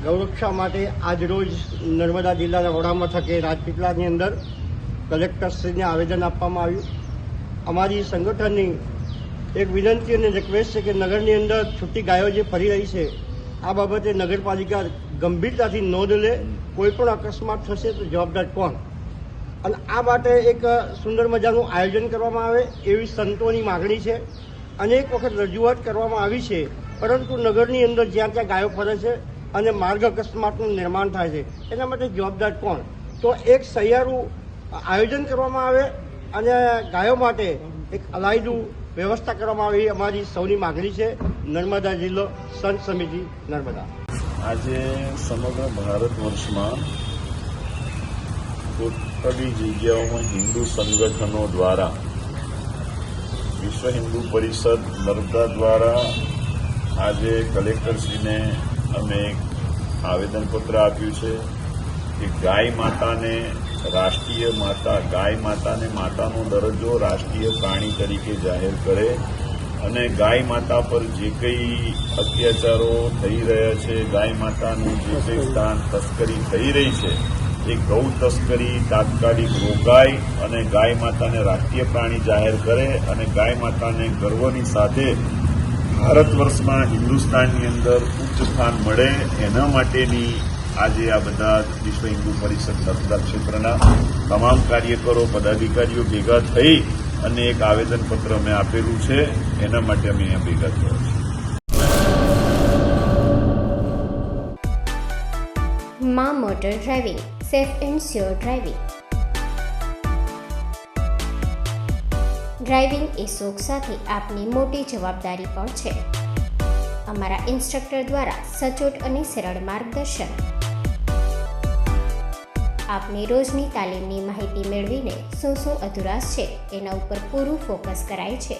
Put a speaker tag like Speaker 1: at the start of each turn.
Speaker 1: ગૌરક્ષા માટે આજરોજ નર્મદા જિલ્લાના વડા મથકે રાજપીપળાની અંદર કલેક્ટરશ્રીને આવેદન આપવામાં આવ્યું. અમારી સંગઠનની એક વિનંતી અને રિક્વેસ્ટ છે કે નગરની અંદર છૂટી ગાયો જે ફરી રહી છે આ બાબતે નગરપાલિકા ગંભીરતાથી નોંધ લે. કોઈ પણ અકસ્માત થશે તો જવાબદાર કોણ? અને આ માટે એક સુંદર મજાનું આયોજન કરવામાં આવે એવી સંતોની માગણી છે. અનેક વખત રજૂઆત કરવામાં આવી છે, પરંતુ નગરની અંદર જ્યાં ત્યાં ગાયો ફરે છે અને માર્ગ અકસ્માતનું નિર્માણ થાય છે. એના માટે જવાબદાર કોણ? તો એક સહિયારું આયોજન કરવામાં આવે અને ગાયો માટે એક અલાયદું વ્યવસ્થા કરવામાં આવે એ અમારી સૌની માગણી છે. નર્મદા જિલ્લો સંત સમિતિ નર્મદા.
Speaker 2: આજે સમગ્ર ભારત વર્ષમાં ટોટલી જગ્યાઓમાં હિન્દુ સંગઠનો દ્વારા વિશ્વ હિન્દુ પરિષદ નર્મદા દ્વારા આજે કલેક્ટરશ્રીને અમે એક આવેદનપત્ર આપ્યું છે કે ગાય માતાને રાષ્ટ્રીય માતા, ગાય માતાને માતાનો દરજ્જો રાષ્ટ્રીય પ્રાણી તરીકે જાહેર કરે અને ગાય માતા પર જે કંઈ અત્યાચારો થઈ રહ્યા છે, ગાય માતાનું જે કંઈ સ્થાન તસ્કરી થઈ રહી છે એ ગૌ તસ્કરી તાત્કાલિક રોકાય અને ગાય માતાને રાષ્ટ્રીય પ્રાણી જાહેર કરે અને ગાય માતાને ગર્વની સાથે ભારત વર્ષમાં હિન્દુસ્તાનની અંદર ઉચ્ચ સ્થાન મળે એના માટેની આજે આ બધા વિશ્વ હિન્દુ પરિષદ નર્મદા ક્ષેત્રના તમામ કાર્યકરો પદાધિકારીઓ ભેગા થઈ અને એક આવેદનપત્ર અમે આપેલું છે. એના માટે અમે અહીંયા ભેગા થયા છીએ.
Speaker 3: માં motor driving, safe and sure driving. Driving એ શોખ સાથે આપની મોટી જવાબદારી પણ છે. અમારા ઇન્સ્ટ્રક્ટર દ્વારા સચોટ અને સરળ માર્ગદર્શન. આપની રોજની તાલીમની માહિતી મેળવીને શું અધુરાશ છે એના ઉપર પૂરું ફોકસ કરાય છે.